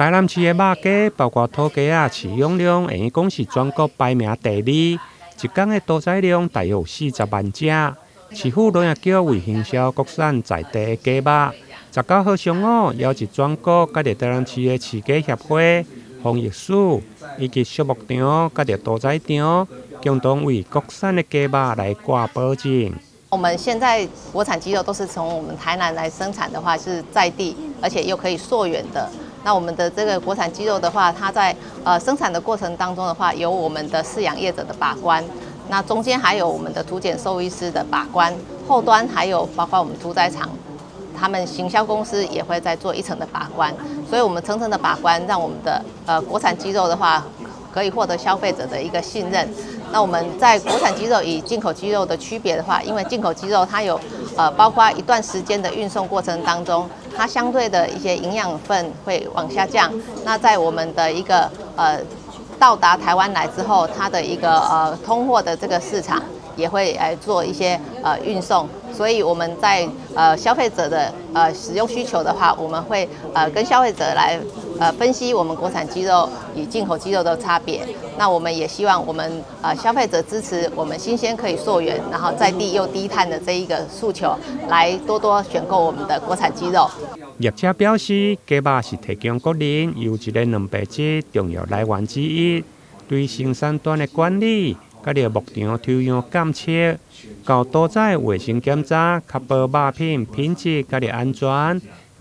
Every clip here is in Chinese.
台南市的肉雞，包括土雞啊，飼養量可以講是全國排名第二，一天的屠宰量大約有40萬隻。市府農業局為行銷國產在地的雞肉，19號上午邀集全國各地台南市的飼雞協會、防疫署以及畜牧場、各地屠宰場，共同為國產的雞肉來掛保證。我們現在國產雞肉都是從我們台南來生產的話，是在地，而且又可以溯源的。那我們的這個國產雞肉的話，它在生產的過程當中的話，有我們的飼養業者的把關，那中間還有我們的屠檢獸醫師的把關，後端還有包括我們屠宰場，他們行銷公司也會再做一層的把關，所以我們層層的把關，讓我們的國產雞肉的話，可以獲得消費者的一個信任。那我們在國產雞肉與進口雞肉的區別的話，因為進口雞肉它有包括一段時間的運送過程當中，它相對的一些營養分會往下降。那在我們的一個到達台灣來之後，它的一個通貨的這個市場也會來做一些運送。所以我們在消費者的使用需求的話，我們會跟消費者來分析我們國產雞肉與進口雞肉的差別。那我們也希望我們消費者支持我們新鮮可以溯源，然後在地又低碳的這一個訴求，來多多選購我們的國產雞肉。業者表示，雞肉是提供國人優質的蛋白質重要來源之一，對生產端的管理，甲着牧場抽樣監測，到屠宰衛生檢查，確保肉品品質甲着安全，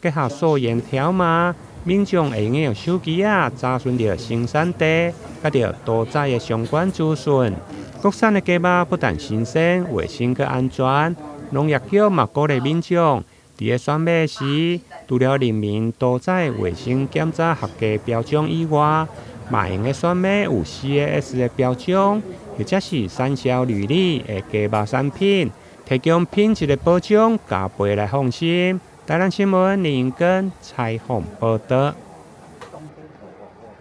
結合溯源條碼，民眾會用手機查詢到生產地，甲着屠宰的相關資訊。國產的雞肉不但新鮮、衛生佮安全，農業局嘛鼓勵民眾佇咧選買時，除了人民屠宰衛生檢查合格標章以外，嘛用個選買有 CAS 的標章，或者是產銷履歷的雞肉產品，提供品質的保障，加倍來放心。台南新聞林英根採訪報道。